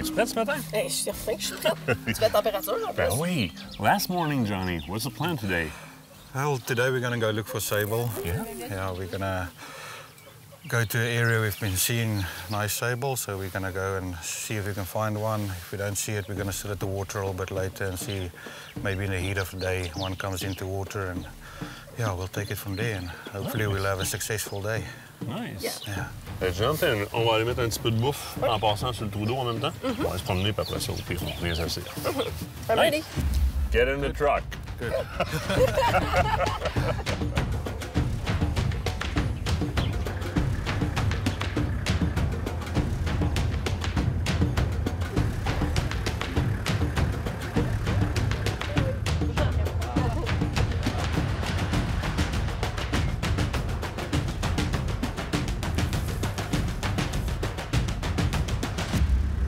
Es-tu prête ce matin? Hey, je suis certain que je suis prête. Tu fais température en plus? Ben oui. Last morning, Johnny, what's the plan today? Well, today we're going to go look for sable. Yeah? Yeah, we're going to go to an area we've been seeing nice sable, so we're going to go and see if we can find one. If we don't see it, we're going to sit at the water a little bit later and see maybe in the heat of the day one comes into water, and yeah, we'll take it from there, and hopefully we'll have a successful day. Nice. Yeah. Jonathan, on va aller mettre un petit peu de bouffe en passant sur le trou d'eau en même temps. On va se promener, puis après ça, au pire, on revient s'asseoir. I'm ready. Get in the truck. Good.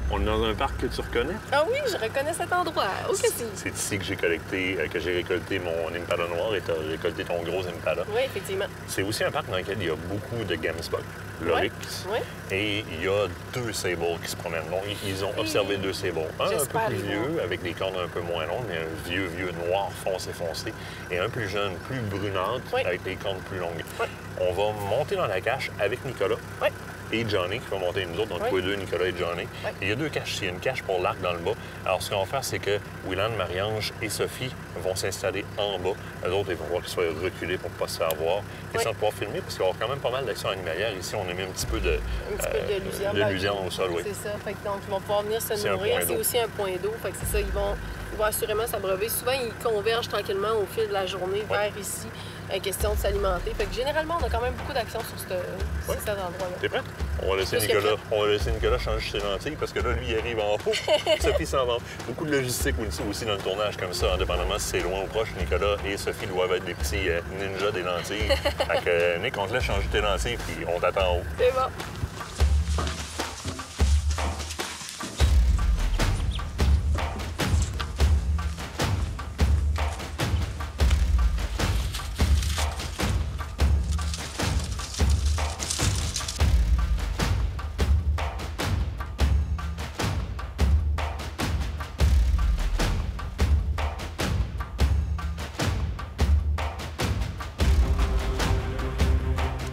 On est dans un parc que tu reconnais. Ah oui, je reconnais cet endroit. Où que c'est? C'est ici que j'ai récolté mon impala noir et tu as récolté ton gros impala. Oui, effectivement. C'est aussi un parc dans lequel il y a beaucoup de gamsbok, l'oryx, Ouais. et il y a 2 sables qui se promènent. Donc, ils ont observé 2 sables. Un peu J'espère plus les vieux, voir. avec des cornes un peu moins longues, mais un vieux noir foncé, et un plus jeune, plus brunâtre, Oui. avec des cornes plus longues. Oui. On va monter dans la cache avec Nicolas. Oui. Et Johnny, qui va monter avec nous autres, donc Oui. tous les deux, Nicolas et Johnny. Oui. Et il y a 2 caches ici. Il y a une cache pour l'arc dans le bas. Alors, ce qu'on va faire, c'est que Willan, Marie-Ange et Sophie vont s'installer en bas. Eux autres, ils vont voir qu'ils soient reculés pour ne pas se faire voir. Et Oui. sans pouvoir filmer, parce qu'il va y avoir quand même pas mal d'actions animalières. Ici, on a mis un petit peu de, Un petit peu de luzerne. de luzerne au sol, oui. C'est ça. Fait que donc, ils vont pouvoir venir se C'est un nourrir. point C'est d'eau. aussi un point d'eau. Fait que c'est ça, ils vont assurément s'abreuver. Souvent, ils convergent tranquillement au fil de la journée vers ici, question de s'alimenter. Fait que généralement, on a quand même beaucoup d'actions sur cet endroit-là. T'es prête? On va laisser Plus que Nicolas changer ses lentilles parce que là, lui, il arrive en haut. Sophie s'en va. Beaucoup de logistique aussi dans le tournage comme ça, indépendamment si c'est loin ou proche. Nicolas et Sophie doivent être des petits ninjas des lentilles. Fait que, Nick, on te laisse changer tes lentilles puis on t'attend en haut. C'est bon.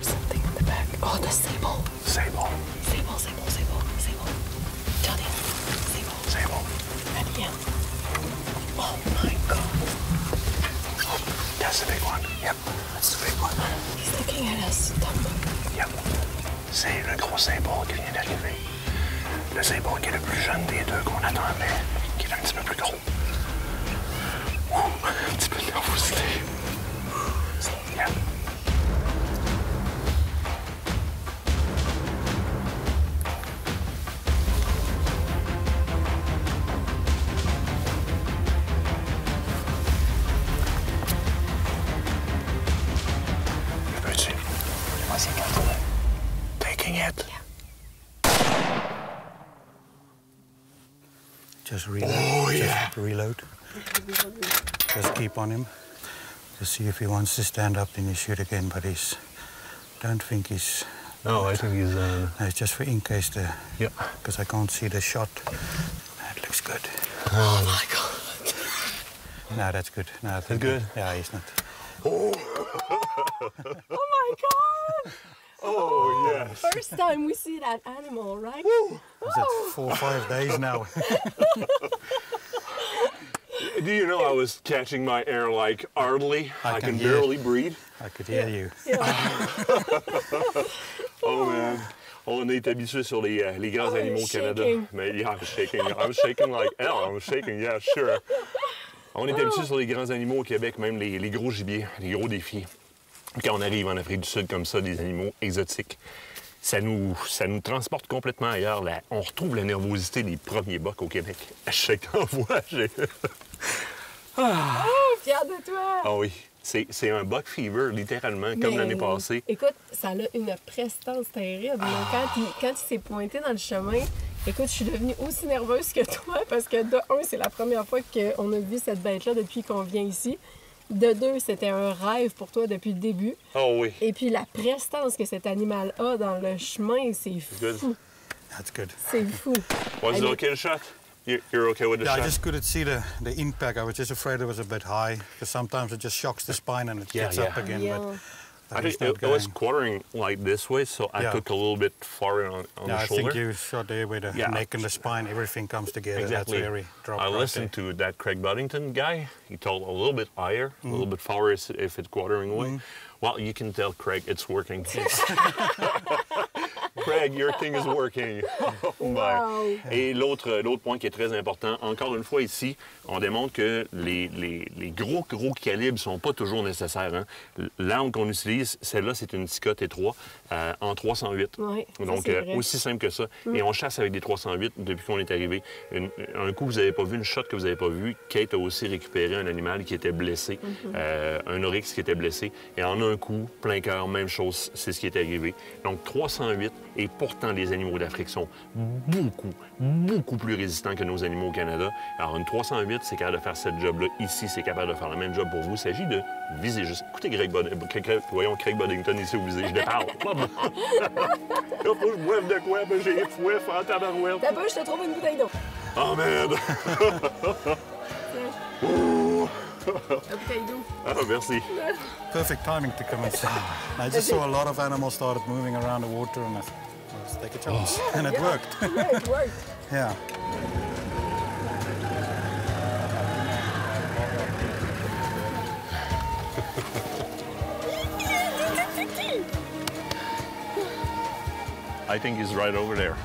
Something in the back. Oh, the sable. C'est bon. Sable. Johnny, sable. C'est bon. And again. Oh my God. That's the big one. Yep. That's the big one. He's looking at us. Don't look. Yep. C'est le gros symbole qui vient d'arriver. Le symbole qui est le plus jeune des deux qu'on attendait, qui est un petit peu plus gros. Ouh, un petit peu de nervosité. Yep. Peux-tu? Vas-y, garde-le. Taking it. Just reload. Oh, yeah. Just reload. Just keep on him. To see if he wants to stand up, then you shoot again. But don't think he's. No, I think he's. No, it's just for in case the. Yep. Because I can't see the shot. That looks good. Oh my God. No, that's good. No, I think good? Yeah, he's not. Oh my God. Oh, yes. First time we see that animal, right? Is that 4 or 5 days now? Do you know I was catching my air like hardly? I can hear. barely breathe. I could hear you. Oh, man. On est habitué sur les grands Oh, animaux au you're Canada. shaking. Mais yeah, I was shaking. I was shaking like hell. I was shaking, yeah, sure. On est habitué sur les grands animaux au Québec, même les gros gibiers, les gros défis. Quand on arrive en Afrique du Sud comme ça, des animaux exotiques, ça nous transporte complètement ailleurs. On retrouve la nervosité des premiers bocs au Québec. À chaque envoi, j'ai... Oh, fier de toi. Ah oui, c'est un buck fever, littéralement, comme Mais, l'année passée. Écoute, ça a une prestance terrible. Donc, quand il s'est pointé dans le chemin, écoute, je suis devenue aussi nerveuse que toi parce que, de un, c'est la première fois qu'on a vu cette bête-là depuis qu'on vient ici. De deux, c'était un rêve pour toi depuis le début. Oh oui. Et puis la prestance que cet animal a dans le chemin, c'est Good. fou. That's good. C'est fou. Was it And okay to shot? You're okay with the Yeah, shot? I just couldn't see the impact. I was just afraid it was a bit high because sometimes it just shocks the spine and it gets up again. Yeah. But I think it was quartering like this way, so I took a little bit farther on the I shoulder. think you shot there with the neck and the spine, everything comes together. Exactly. That's very drop I right listened to that Craig Buddington guy. He told a little bit higher, a little bit farther if it's quartering away. Well, you can tell Craig it's working. Craig, your thing is working. Wow. Et l'autre point qui est très important, encore une fois ici, on démontre que les gros calibres sont pas toujours nécessaires. Hein. L'arme qu'on utilise, celle-là, c'est une Tikka T3 en 308. Ouais, ça, Donc, c'est vrai. aussi simple que ça. Et on chasse avec des 308 depuis qu'on est arrivé. Un coup, vous n'avez pas vu, une shot que vous n'avez pas vu, Kate a aussi récupéré un animal qui était blessé, un oryx qui était blessé. Et en un coup, plein cœur, même chose, c'est ce qui est arrivé. Donc, 308, et pourtant, les animaux d'Afrique sont beaucoup plus résistants que nos animaux au Canada. Alors, une 308, c'est capable de faire cette job-là. Ici, c'est capable de faire le même job pour vous. Il s'agit de viser juste. Écoutez, Craig Buddington ici au visé, je déparle. Là, faut que je boive de quoi? Ben, j'ai fouet, en tabarouette. T'as pas, je te trouve une bouteille d'eau. Oh, merde! La bouteille d'eau. Ah, merci. Perfect timing to come and see. I just saw a lot of animals started moving around the water and I thought, let's take a chance. And it worked. Yeah, it worked. Yeah. I think he's right over there.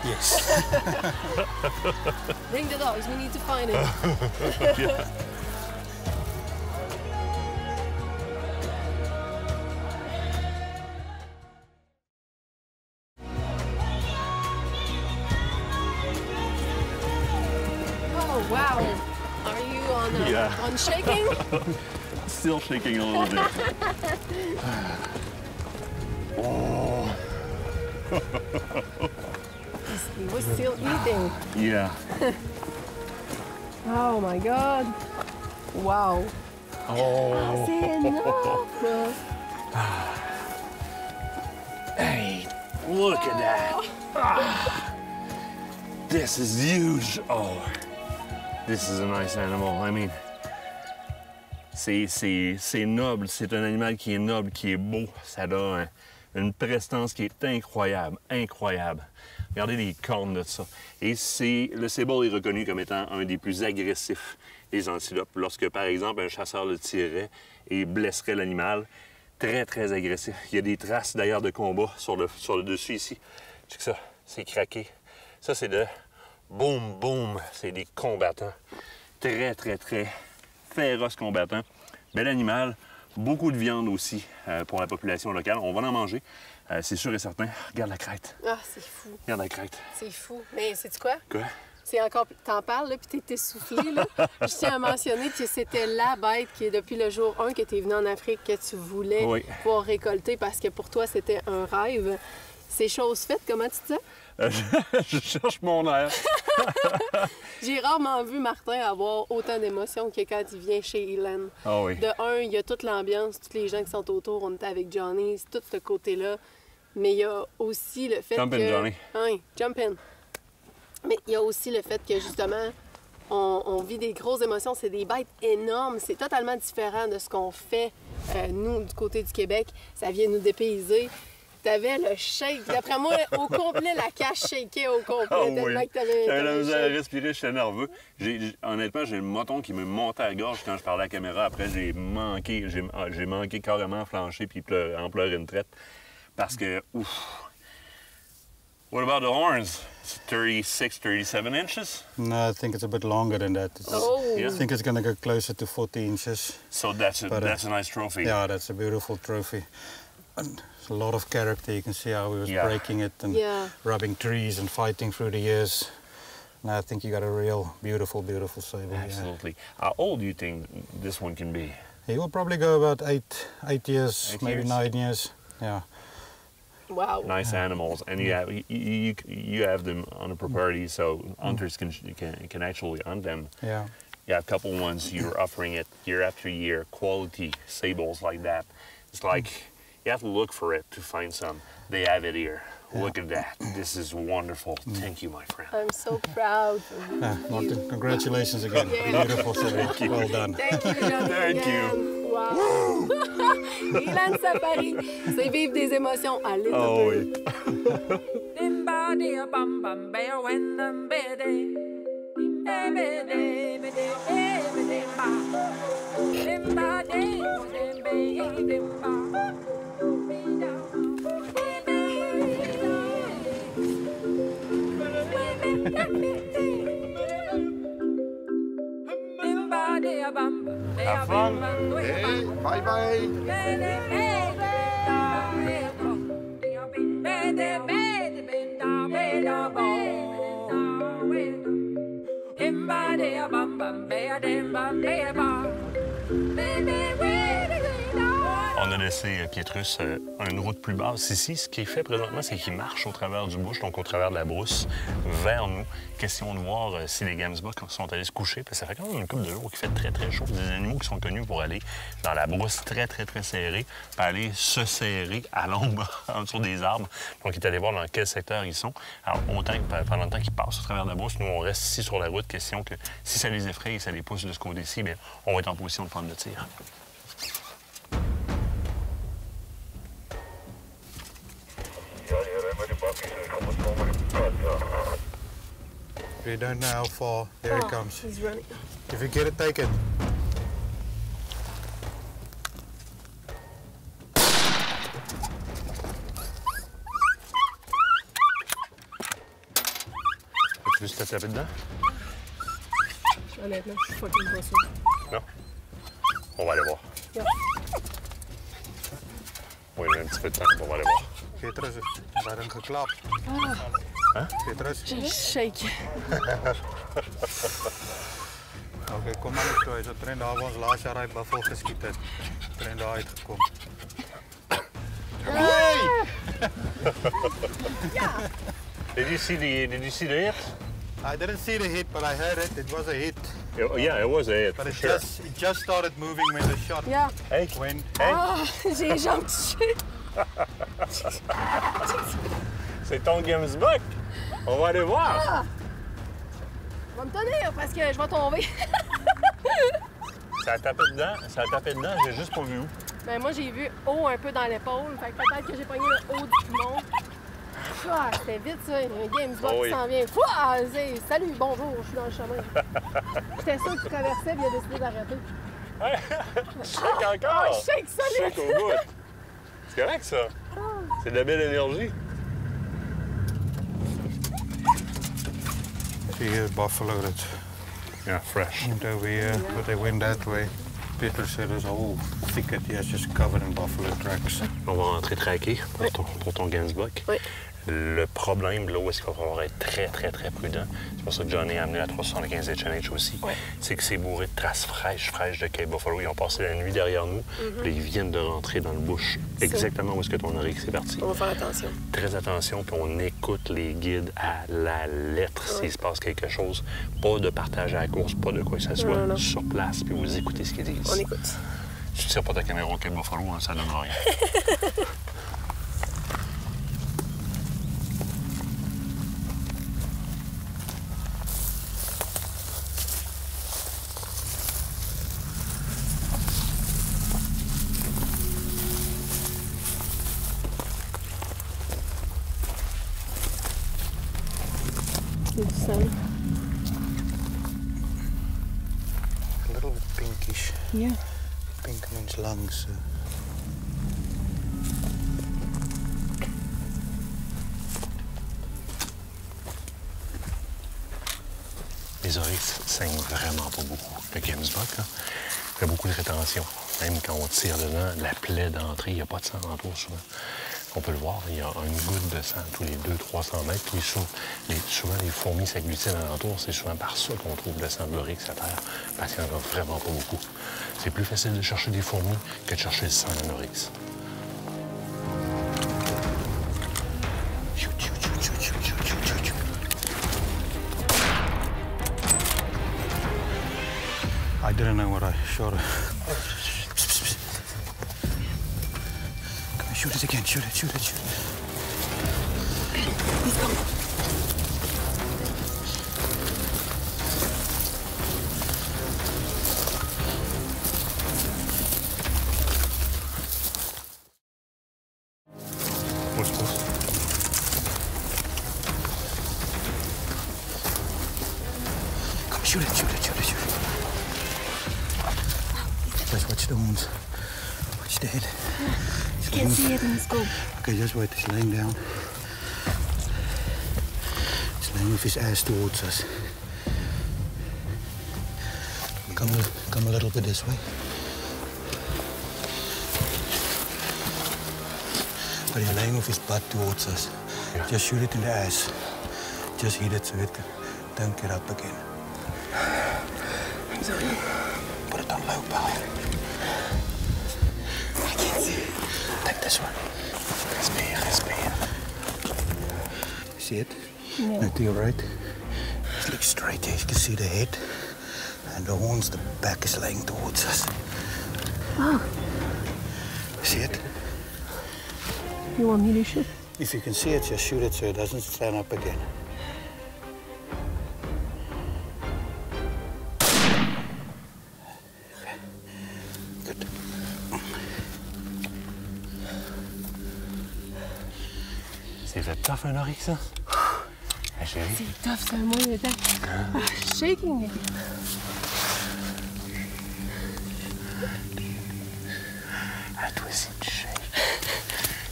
Yes. Bring the dogs, we need to find it. Oh, wow. Are you on shaking? Still shaking a little bit. Oh. He was still eating. Yeah. Oh my God. Wow. Oh. C'est énorme. Hey, look at that. Ah. This is huge. Oh. This is a nice animal. I mean, c'est noble. C'est un animal qui est noble, qui est beau. Ça a une prestance qui est incroyable, incroyable. Regardez les cornes de ça. Et le sable est reconnu comme étant un des plus agressifs des antilopes. Lorsque, par exemple, un chasseur le tirerait et blesserait l'animal, très, très agressif. Il y a des traces, d'ailleurs, de combat sur le dessus ici. Check ça, c'est craqué. Ça, c'est de boum, boum. C'est des combattants. Très, très, très féroces combattants. Bel animal. Beaucoup de viande aussi pour la population locale. On va en manger, c'est sûr et certain. Regarde la crête. Ah, c'est fou. Regarde la crête. C'est fou. Mais sais-tu quoi? Quoi? C'est encore... T'en parles, là, puis t'es essoufflé, là. Je tiens à mentionner que c'était la bête qui, depuis le jour 1 que t'es venu en Afrique, que tu voulais pouvoir récolter parce que pour toi, c'était un rêve. C'est chose faite, comment tu dis ça? Je cherche mon air. J'ai rarement vu Martin avoir autant d'émotions que quand il vient chez Hélène. Ah oui. De un, il y a toute l'ambiance, tous les gens qui sont autour. On était avec Johnny, c'est tout ce côté-là. Mais il y a aussi le fait Jump in, que... Johnny. Oui, jump in. Mais il y a aussi le fait que, justement, on vit des grosses émotions. C'est des bêtes énormes. C'est totalement différent de ce qu'on fait, nous, du côté du Québec. Ça vient nous dépayser. T'avais le shake. D'après moi, au complet, la cache shakée au complet. Tellement que t'avais... J'avais la misère à respirer, j'étais nerveux. Honnêtement, j'ai le moton qui me montait à la gorge quand je parlais à la caméra. Après, j'ai manqué carrément flancher puis en pleurer une traite. Parce que, ouf. What about the horns? 36, 37 inches? No, I think it's a bit longer than that. I think it's going to go closer to 40 inches. So that's a nice trophy. Yeah, that's a beautiful trophy. And a lot of character. You can see how he was breaking it and rubbing trees and fighting through the years. And I think you got a real beautiful, beautiful sable. Absolutely. How old do you think this one can be? He will probably go about eight years, maybe 9 years. Yeah. Wow. Nice animals, and you have them on a property, so hunters can actually hunt them. Yeah. You have a couple ones you're offering it year after year, quality sables like that. It's like you have to look for it to find some. They have it here. Look at that. This is wonderful. Thank you, my friend. I'm so proud of you. Martin, congratulations again. Yeah. Beautiful sailing. Well done. Thank you, Johnny. Thank you. Wow. Inland Safari, c'est vivre des émotions à l'île Oh de oui. Have fun. Hey, bye bye. On a laissé Pietrus à une route plus basse ici. Ce qui est fait présentement, c'est qu'il marche au travers du bush, donc au travers de la brousse, vers nous. Question de voir si les Gamsbuck sont allés se coucher, parce que ça fait quand même une couple de jours qu'il fait très, très chaud. Des animaux qui sont connus pour aller dans la brousse très, très, très serrée, puis aller se serrer à l'ombre en dessous des arbres. Donc, il est allé voir dans quel secteur ils sont. Alors, pendant le temps qu'ils passent au travers de la brousse, nous, on reste ici sur la route. Question que si ça les effraie et ça les pousse de ce côté-ci, bien, on va être en position de prendre le tir. We don't know how far. There he comes. He's running. If you get it, take it. Tu veux te taper dedans? Honnêtement, je suis fucking pas sûre. Non? On va aller voir. Yeah. Oui, j'ai un petit peu de temps. On va aller voir. Petrus, waarom geklapt? Petrus? Just shake. Oké, kom maar net toe. Zo train daar waar ons laas jaar uit buffel geskiet het. Train daar uitgekom. Did you see the hit? I didn't see the hit, but I heard it. It was a hit. Yeah, it was a hit. But for it sure. just started moving when the shot Yeah. Hey, went. hey, Ah, j'ai les jambes touchées. c'est ton Gamsbuck. On va aller voir. Va me tenir parce que je vais tomber. Ça a tapé dedans, j'ai juste pas vu où. Ben moi, j'ai vu haut un peu dans l'épaule. Fait que peut-être que j'ai pogné le haut du poumon. Ah, c'était vite, ça. Il y a un Gamesbox Oh oui. qui s'en vient. Ah, salut, bonjour, je suis dans le chemin. J'étais sûr qu'il traversait, puis il a décidé d'arrêter. Je shake encore. Ah, je shake solide. Shake au bout. C'est correct, ça. C'est de la belle énergie. See here, buffalo that Yeah, fresh. went over here, but they went that way. Peter said there's a whole thicket here just covered in buffalo tracks. On va rentrer traquer pour ton Gamsbuck. Oui. Le problème, là où est-ce qu'il va falloir être très, très, très prudent, c'est pour ça que Johnny a amené la 375 HNH aussi, Ouais. c'est que c'est bourré de traces fraîches de Cape Buffalo. Ils ont passé la nuit derrière nous, puis ils viennent de rentrer dans le bush, exactement où est-ce que ton oryx est parti. On va faire attention. Très attention, puis on écoute les guides à la lettre s'il se passe quelque chose. Pas de partage à la course, pas de quoi que ce soit. non. Sur place, puis vous écoutez ce qu'ils disent. On écoute. Si tu tires pas ta caméra au Cape Buffalo, hein, ça donne rien. C'est du sang. A little bit pinkish. Yeah. Pink means lungs. Les oryx saignent vraiment pas beaucoup. Le Gamsbuck, là, fait beaucoup de rétention. Même quand on tire dedans, la plaie d'entrée, il n'y a pas de sang autour souvent. On peut le voir, il y a une goutte de sang tous les 200-300 mètres. Puis souvent, les fourmis s'agglutinent alentour. C'est souvent par ça qu'on trouve le sang de l'oryx à terre, parce qu'il n'y en a vraiment pas beaucoup. C'est plus facile de chercher des fourmis que de chercher le sang d'un oryx. I didn't know what I shot. Come on, shoot it again. Shoot it. Let's go. Pousse, pousse. Come, shoot it, shoot it, shoot it, shoot it. Just watch the horns. Watch the head. Can't see it in the scope. Okay, just wait. He's laying down. He's laying with his ass towards us. Come a little bit this way. But he's laying with his butt towards us. Yeah. Just shoot it in the ass. Just hit it so it don't get up again. I'm sorry. Put it on low power. I can't see it. Take this one. Respire, respire. See it? No. No, to your right. Just look straight here. You can see the head. And the horns, the back is laying towards us. Oh, See it? you want me to shoot? If you can see it, just shoot it so it doesn't stand up again. Good. C'est fait tough un oryx, ça? Ah, chérie. C'est tough, c'est un mois de temps. Ah, shaking again. Ah, toi aussi, tu shakes.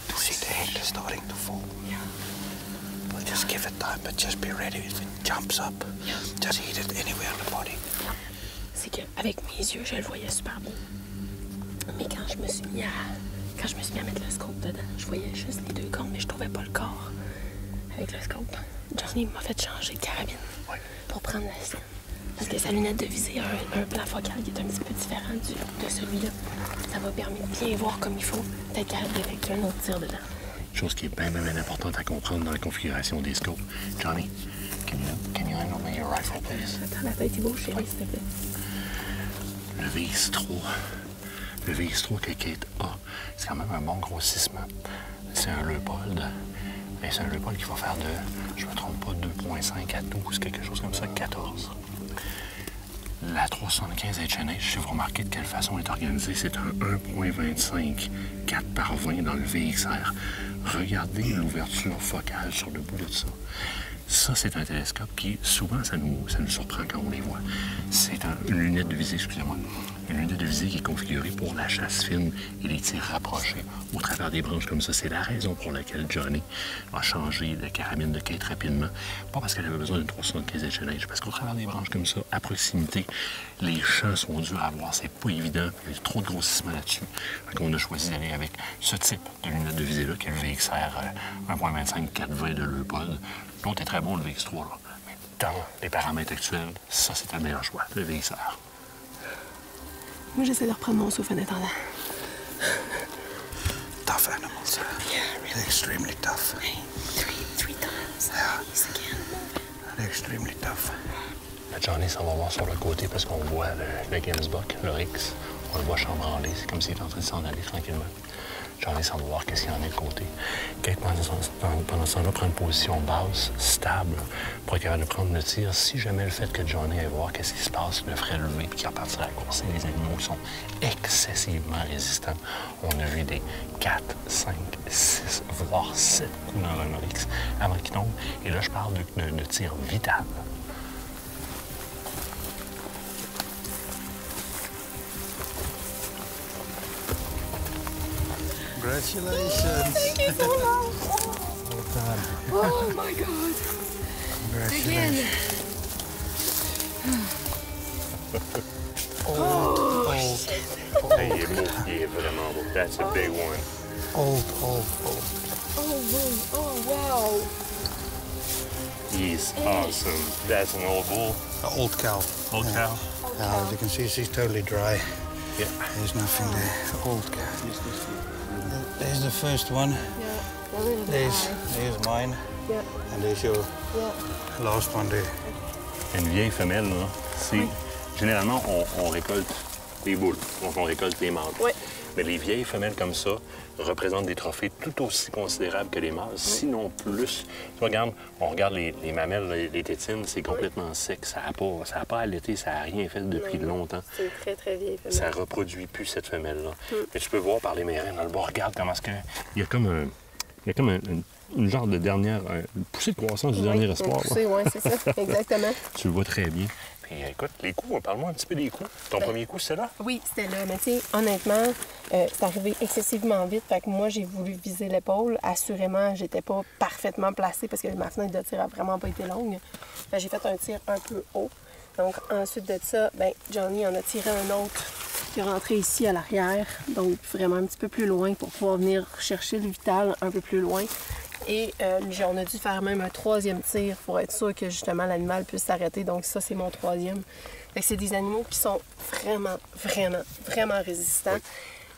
To see the head is starting to fall. Yeah. Well, just give it time, but just be ready if it jumps up. Just hit it anywhere on the body. C'est qu'avec mes yeux, je le voyais super beau. Mais quand je me suis mis à mettre le scope dedans, je voyais juste les deux cornes, mais je trouvais pas le corps. Avec le scope, Johnny m'a fait changer de carabine pour prendre la sienne. Parce que sa lunette de visée a un plan focal qui est un petit peu différent de celui-là. Ça va permettre de bien voir comme il faut, d'être capable d'effectuer un autre tir dedans. Chose qui est bien importante à comprendre dans la configuration des scopes. Johnny, can you handle me your rifle, please? Attends, la tête est beau, chérie, s'il te plaît. Le VX3. Le VX3 que Kate a, c'est quand même un bon grossissement. C'est un Leupold. Et c'est un Leupold qui va faire de, je me trompe pas, 2.5 à 12, quelque chose comme ça, 14. La 375 HNH, si vous remarquez de quelle façon elle est organisée, c'est un 1.25 4 par 20 dans le VXR. Regardez l'ouverture focale sur le bout de ça. Ça, c'est un télescope qui, souvent, ça nous surprend quand on les voit. C'est une lunette de visée, excusez-moi. Une lunette de visée qui est configurée pour la chasse fine et les tirs rapprochés au travers des branches comme ça. C'est la raison pour laquelle Johnny a changé de carabine de Kate rapidement. Pas parce qu'elle avait besoin d'une 375 HNH, parce qu'au travers des branches comme ça, à proximité, les champs sont durs à voir. C'est pas évident. Il y a trop de grossissement là-dessus. Donc, on a choisi d'aller avec ce type de lunette de visée-là, qui est le VXR 1.25 420 de Leupold. L'autre est très bon, le VX3, là. Mais dans les paramètres actuels, ça, c'est le meilleur choix, le VXR. Moi, j'essaie de reprendre mon souffle en attendant. Tough animals. Yeah, really. They're extremely tough. Hey, three times. Yeah. He's again. They're extremely tough. Johnny s'en va voir sur le côté parce qu'on voit le Gamesbuck, le Rix. On le voit chambranler. C'est comme s'il était en train de s'en aller tranquillement. Johnny s'en va voir qu'est-ce qu'il y en a de côté. Kate, pendant ce temps-là, prend une position basse, stable, pour être capable de prendre le tir. Si jamais le fait que Johnny aille voir qu'est-ce qui se passe, le ferait lever et qu'il reparte à la course. Et les animaux sont excessivement résistants. On a vu des 4, 5, 6, voire 7 coups dans un oryx avant qu'il tombe. Et là, je parle de tir vital. Congratulations. Thank you so much. Well done. Oh my God. Congratulations. Again. Hey, il est beau. Il est vraiment beau. That's a big one. Old. Oh, boom. Oh, wow. He's awesome. That's an old bull. An old cow. Old cow? Now, as you can see, she's totally dry. Yeah. There's nothing there. Old cow. There's the first one. Yeah. There's mine. Yeah. And there's your Yeah. last one there. Une vieille femelle, là, c'est... Généralement, on récolte les boules. Donc, on récolte les mâles. Oui. Mais les vieilles femelles comme ça représentent des trophées tout aussi considérables que les mâles, sinon plus. Tu regardes, on regarde les mamelles, les tétines, c'est complètement sec. Ça n'a pas allaité, ça n'a rien fait depuis longtemps. C'est une très, très vieille femelle. Ça reproduit plus cette femelle-là. Mais tu peux voir par les mérins dans le bas, regarde comment est-ce que... Il y a comme une genre de dernière... une poussée de croissance du dernier espoir. Oui, c'est ça, exactement. Tu le vois très bien. Puis écoute, les coups, parle-moi un petit peu des coups. Ton premier coup, c'était là? Oui, c'était là. Mais tu sais, honnêtement, c'est arrivé excessivement vite. Fait que moi, j'ai voulu viser l'épaule. Assurément, j'étais pas parfaitement placée parce que ma fenêtre de tir a vraiment pas été longue. Fait que j'ai fait un tir un peu haut. Donc, ensuite de ça, ben Johnny en a tiré un autre qui est rentré ici à l'arrière. Donc, vraiment un petit peu plus loin pour pouvoir venir chercher le vital un peu plus loin. Et on a dû faire même un troisième tir pour être sûr que justement l'animal puisse s'arrêter. Donc ça, c'est mon troisième. Fait que c'est des animaux qui sont vraiment, vraiment, vraiment résistants. Oui.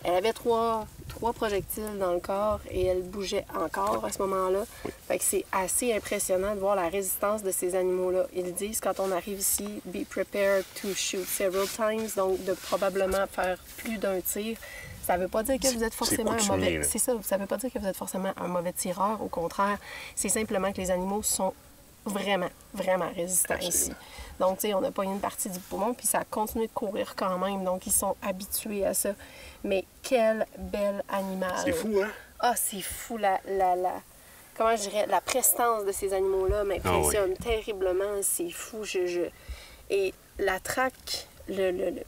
Elle avait trois projectiles dans le corps et elle bougeait encore à ce moment-là. Oui. Fait que c'est assez impressionnant de voir la résistance de ces animaux-là. Ils disent quand on arrive ici, « Be prepared to shoot several times », donc de probablement faire plus d'un tir. Ça ne veut pas dire que vous êtes forcément un mauvais... C'est ça, ça veut pas dire que vous êtes forcément un mauvais tireur. Au contraire, c'est simplement que les animaux sont vraiment, vraiment résistants ici. Donc, tu sais, on a pas une partie du poumon, puis ça continue de courir quand même. Donc, ils sont habitués à ça. Mais quel bel animal! C'est fou, hein? Ah, c'est fou, comment je dirais, la prestance de ces animaux-là m'impressionne terriblement. C'est fou. Et la traque, le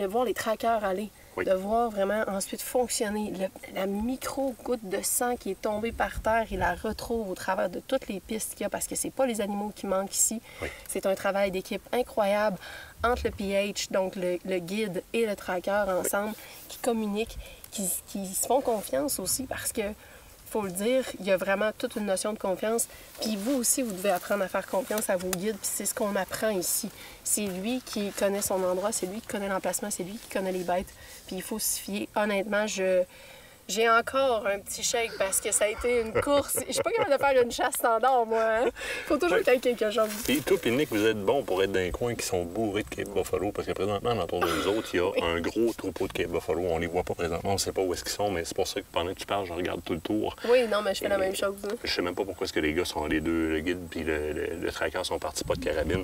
voir les traqueurs aller... Oui. De voir vraiment ensuite fonctionner. La micro-goutte de sang qui est tombée par terre, il la retrouve au travers de toutes les pistes qu'il y a parce que c'est pas les animaux qui manquent ici. Oui. C'est un travail d'équipe incroyable entre le PH, donc le guide et le traqueur ensemble, qui communiquent, qui se font confiance aussi parce que faut le dire, il y a vraiment toute une notion de confiance. Puis vous aussi, vous devez apprendre à faire confiance à vos guides. Puis c'est ce qu'on apprend ici. C'est lui qui connaît son endroit, c'est lui qui connaît l'emplacement, c'est lui qui connaît les bêtes. Puis il faut se fier. Honnêtement, j'ai encore un petit shake parce que ça a été une course. Je suis pas capable de faire une chasse standard, moi. Hein? Faut toujours qu'il y ait quelque chose. Et toi, puis Nick, vous êtes bons pour être dans les coins qui sont bourrés de Cape Buffalo parce que présentement, autour de nous autres, il y a un gros troupeau de Cape Buffalo. On les voit pas présentement, on sait pas où est-ce qu'ils sont, mais c'est pour ça que pendant que tu parles, je regarde tout le tour. Oui, non, mais je fais la même chose. Hein? Je sais même pas pourquoi est-ce que les gars sont les deux, le guide puis le tracker sont partis pas de carabine.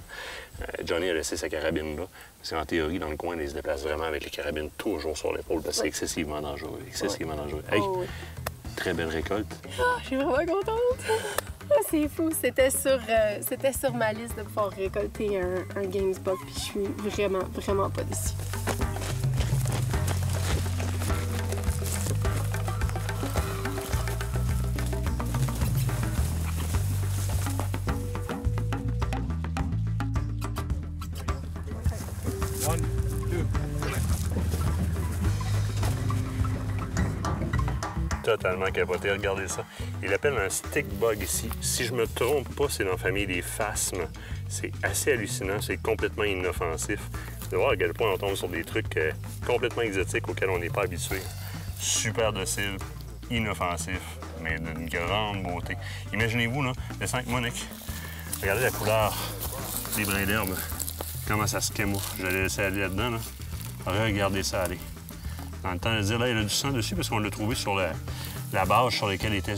Johnny a laissé sa carabine là. Parce qu'en théorie, dans le coin, ils se déplacent vraiment avec les carabines toujours sur l'épaule parce que c'est excessivement dangereux. Excessivement dangereux. Hey, très belle récolte. Ah, je suis vraiment contente. Ah, c'est fou. C'était sur ma liste de pouvoir récolter un Gamesbuck, puis je suis vraiment, vraiment pas déçue. Totalement capoté, regardez ça. Il appelle un stick bug ici. Si je me trompe pas, c'est dans la famille des phasmes. C'est assez hallucinant, c'est complètement inoffensif. Vous allez voir à quel point on tombe sur des trucs complètement exotiques auxquels on n'est pas habitué. Super docile, inoffensif, mais d'une grande beauté. Imaginez-vous, là, le 5 Monique. Regardez la couleur des brins d'herbe. Comment ça se camoufle. Je l'ai laissé aller là-dedans, là. Regardez ça aller. Dans le temps de dire, là, il a du sang dessus parce qu'on l'a trouvé sur la bâche sur laquelle était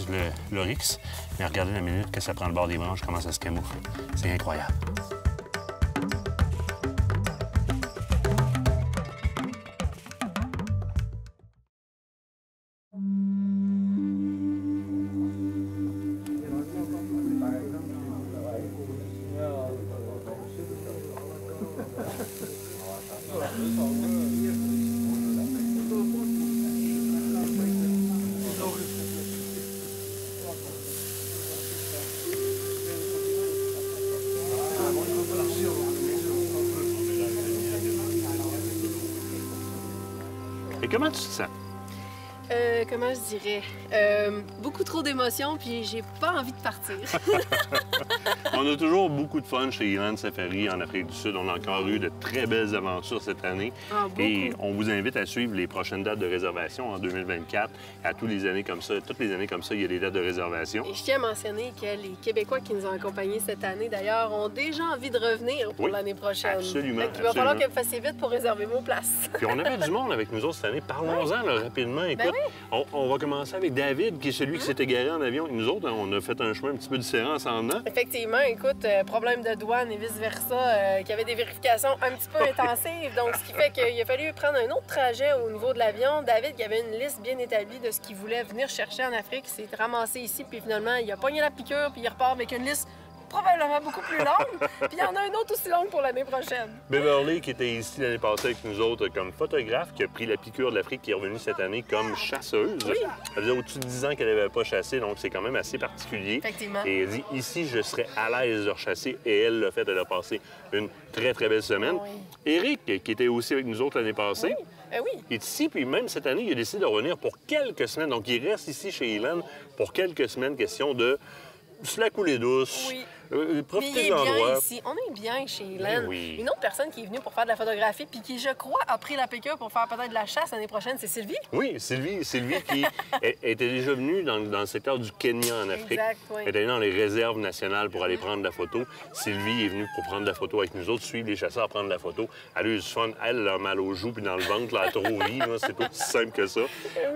l'oryx. Mais regardez la minute que ça prend le bord des branches, comment ça se camoufle. C'est incroyable. Et comment tu te sens? comment je dirais, beaucoup trop d'émotions, puis j'ai pas envie de partir. On a toujours beaucoup de fun chez Elan Safari en Afrique du Sud. On a encore eu de très belles aventures cette année. Ah, beaucoup. Et on vous invite à suivre les prochaines dates de réservation en 2024. À toutes les années comme ça, il y a des dates de réservation. Et je tiens à mentionner que les Québécois qui nous ont accompagnés cette année, d'ailleurs, ont déjà envie de revenir pour Oui, l'année prochaine. absolument, Il va falloir absolument. que vous fassiez vite pour réserver vos places. Puis on avait du monde avec nous autres cette année. Parlons-en là, rapidement. Écoute, on va commencer avec David, qui est celui qui s'est égaré en avion. Nous autres, on a fait un chemin un petit peu différent en s'en venant. Effectivement, écoute, problème de douane et vice-versa, qu'il y avait des vérifications un petit peu intensives. Donc, ce qui fait qu'il a fallu prendre un autre trajet au niveau de l'avion. David, qui avait une liste bien établie de ce qu'il voulait venir chercher en Afrique, s'est ramassé ici, puis finalement, il a pogné la piqûre, puis il repart avec une liste probablement beaucoup plus longue. Puis il y en a une autre aussi longue pour l'année prochaine. Beverly, qui était ici l'année passée avec nous autres comme photographe, qui a pris la piqûre de l'Afrique, qui est revenue cette année comme chasseuse. Oui. Elle faisait au-dessus de 10 ans qu'elle n'avait pas chassé, donc c'est quand même assez particulier. Effectivement. Et elle dit, ici, je serais à l'aise de rechasser. Et elle l'a fait, elle a passé une très, très belle semaine. Oui. Éric, qui était aussi avec nous autres l'année passée, Oui. est ici, puis même cette année, il a décidé de revenir pour quelques semaines. Donc, il reste ici chez Elan pour quelques semaines, question de se la couler douce. Oui. Profitez Mais il de est bien l'endroit. ici. On est bien chez Elan. Oui. Une autre personne qui est venue pour faire de la photographie puis qui, je crois, a pris la piqûre pour faire peut-être de la chasse l'année prochaine, c'est Sylvie. Oui, Sylvie qui était déjà venue dans le secteur du Kenya en Afrique. Exact, oui. Elle est allée dans les réserves nationales pour aller prendre de la photo. Sylvie est venue pour prendre de la photo avec nous autres, suivre les chasseurs, prendre de la photo. Elle a eu du fun. Elle a mal aux joues puis dans le ventre, là, elle a trop ri. là. C'est pas aussi simple que ça.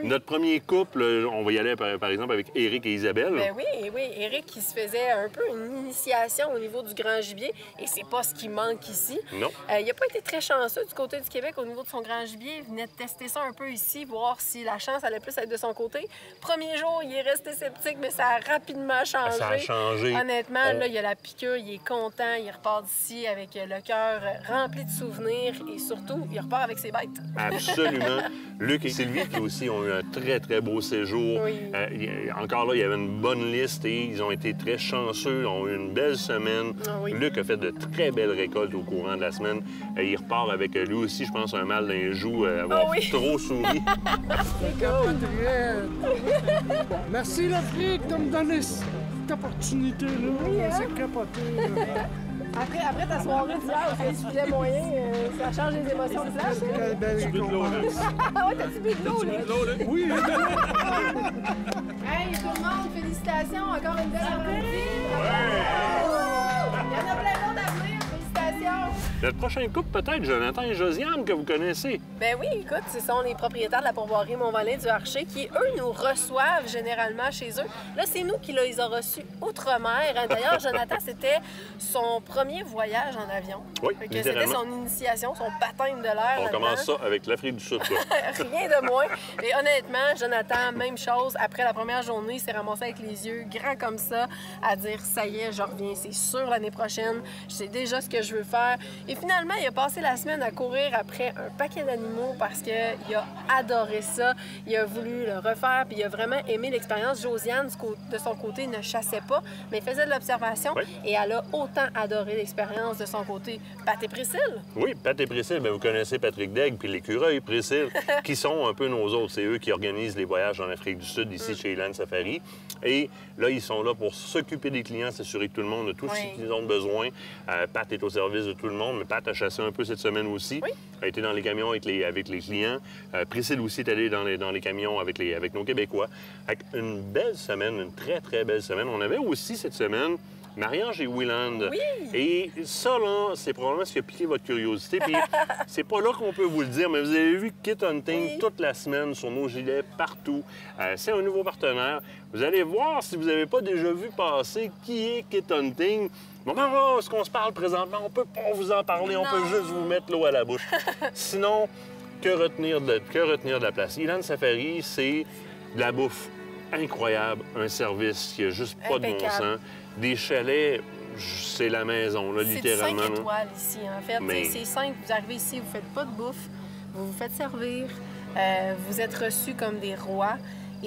Notre premier couple, on va y aller par exemple avec Éric et Isabelle. Ben oui, Éric qui se faisait un peu une initiation au niveau du grand gibier et c'est pas ce qui manque ici. Non. Il n'a pas été très chanceux du côté du Québec au niveau de son grand gibier. Il venait de tester ça un peu ici, voir si la chance allait plus être de son côté. Premier jour, il est resté sceptique, mais ça a rapidement changé. Ça a changé. Honnêtement, là, il a la piqûre, il est content, il repart d'ici avec le cœur rempli de souvenirs et surtout, il repart avec ses bêtes. Absolument. Luc et Sylvie, qui aussi ont eu un très, très beau séjour. Oui. Encore là, il y avait une bonne liste et ils ont été très chanceux, ont eu une belle semaine. Ah oui. Luc a fait de très belles récoltes au courant de la semaine. Il repart avec lui aussi, je pense, un mal dans les joues, avoir Ah oui. trop souri. Merci l'Afrique de me donner cette opportunité-là. C'est capoté. Après ta soirée d'hier, où tu filais moyen, ça change les émotions de place. Quelle belle récompense. Ah ouais, t'as-tu bu de l'eau, là? Oui, Hey, tout le monde, félicitations, encore une belle aventure. Il y en a plein d'autres à venir, félicitations. Notre prochain couple, peut-être Jonathan et Josiane, que vous connaissez. Ben oui, écoute, ce sont les propriétaires de la pourvoirie Montvalin du Archer qui, eux, nous reçoivent généralement chez eux. Là, c'est nous qui les a reçus outre-mer. D'ailleurs, Jonathan, c'était son premier voyage en avion. Oui, Fait que c'était littéralement. son initiation, son baptême de l'air. On là-dedans. commence ça avec l'Afrique du Sud, quoi. Rien de moins. Et honnêtement, Jonathan, même chose. Après la première journée, il s'est ramassé avec les yeux grands comme ça, à dire ça y est, je reviens, c'est sûr l'année prochaine, je sais déjà ce que je veux faire. Et finalement, il a passé la semaine à courir après un paquet d'animaux parce qu'il a adoré ça. Il a voulu le refaire, puis il a vraiment aimé l'expérience. Josiane, de son côté, ne chassait pas, mais faisait de l'observation. Oui. Et elle a autant adoré l'expérience de son côté. Pat et Priscille. Oui, Pat et Priscille, bien, vous connaissez Patrick Daigle puis l'écureuil Priscille, qui sont un peu nos autres. C'est eux qui organisent les voyages en Afrique du Sud, ici chez Elan Safari. Et là, ils sont là pour s'occuper des clients, s'assurer que tout le monde a tout ce qu'ils ont besoin. Pat est au service de tout le monde, mais Pat a chassé un peu cette semaine aussi. Oui. A été dans les camions avec les clients. Priscille aussi est allée dans les camions avec nos Québécois. Avec une belle semaine, une très, très belle semaine. On avait aussi cette semaine Marie-Ange et Wheeland. Oui. Et ça, là, c'est probablement ce qui a piqué votre curiosité. Puis c'est pas là qu'on peut vous le dire, mais vous avez vu Kit Hunting toute la semaine sur nos gilets partout. C'est un nouveau partenaire. Vous allez voir, si vous n'avez pas déjà vu passer qui est Kit Hunting. Bon, ben là, ce qu'on se parle présentement, on peut pas vous en parler, on peut juste vous mettre l'eau à la bouche. Sinon, que retenir de la place? Elan Safari, c'est de la bouffe incroyable, un service qui a juste pas de bon Impeccable. sens. Des chalets, c'est la maison, là, littéralement. C'est 5 là. étoiles ici, en fait. Mais- C'est simple. Vous arrivez ici, vous faites pas de bouffe, vous vous faites servir, vous êtes reçus comme des rois.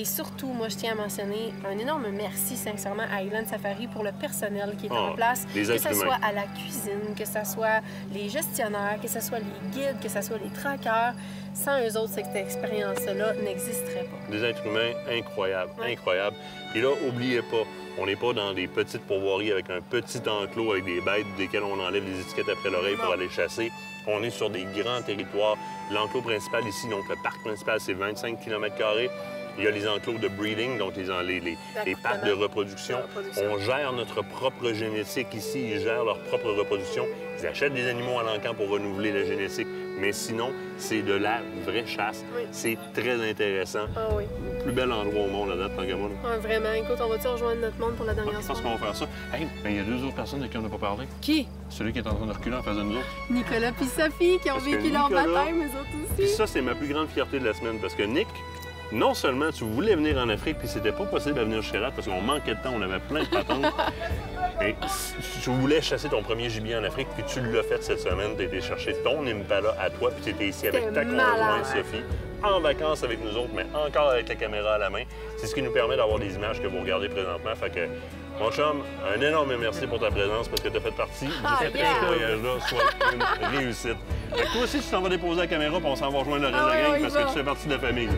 Et surtout, moi, je tiens à mentionner un énorme merci, sincèrement, à Island Safari pour le personnel qui est en place. Que ce soit à la cuisine, que ce soit les gestionnaires, que ce soit les guides, que ce soit les traqueurs. Sans eux autres, cette expérience-là n'existerait pas. Des êtres humains incroyables, incroyables. Et là, n'oubliez pas, on n'est pas dans des petites pourvoiries avec un petit enclos avec des bêtes desquelles on enlève les étiquettes après l'oreille pour aller chasser. On est sur des grands territoires. L'enclos principal ici, donc le parc principal, c'est 25 km². Il y a les enclos de breeding, donc les parcs de reproduction. On gère notre propre génétique ici. Ils gèrent leur propre reproduction. Ils achètent des animaux à l'encan pour renouveler la génétique. Mais sinon, c'est de la vraie chasse. Oui. C'est très intéressant. Ah oui. Le plus bel endroit au monde, là-dedans, tant qu'à moi. Ah, vraiment. Écoute, on va-tu rejoindre notre monde pour la dernière Je pense soirée? qu'on va faire ça. Hey, il y a 2 autres personnes de qui on n'a pas parlé. Qui? Celui qui est en train de reculer en face de nous autres. Nicolas puis Sophie, qui ont Parce que vécu leur Nicolas- baptême, eux autres Puis aussi. ça, c'est ma plus grande fierté de la semaine. Parce que Nick, non seulement tu voulais venir en Afrique, puis c'était pas possible de venir chez Rat parce qu'on manquait de temps, on avait plein de patentes. Mais tu voulais chasser ton premier gibier en Afrique, puis tu l'as fait cette semaine. Tu été chercher ton Impala à toi, puis tu étais ici avec ta conjointe Sophie, en vacances avec nous autres, mais encore avec la caméra à la main. C'est ce qui nous permet d'avoir des images que vous regardez présentement. Fait que, mon chum, un énorme merci pour ta présence parce que tu as fait partie de cet voyage-là soit une réussite. Fait que toi aussi, tu t'en vas déposer la caméra, puis on s'en va rejoindre le reste de la gang parce que tu fais partie de la famille.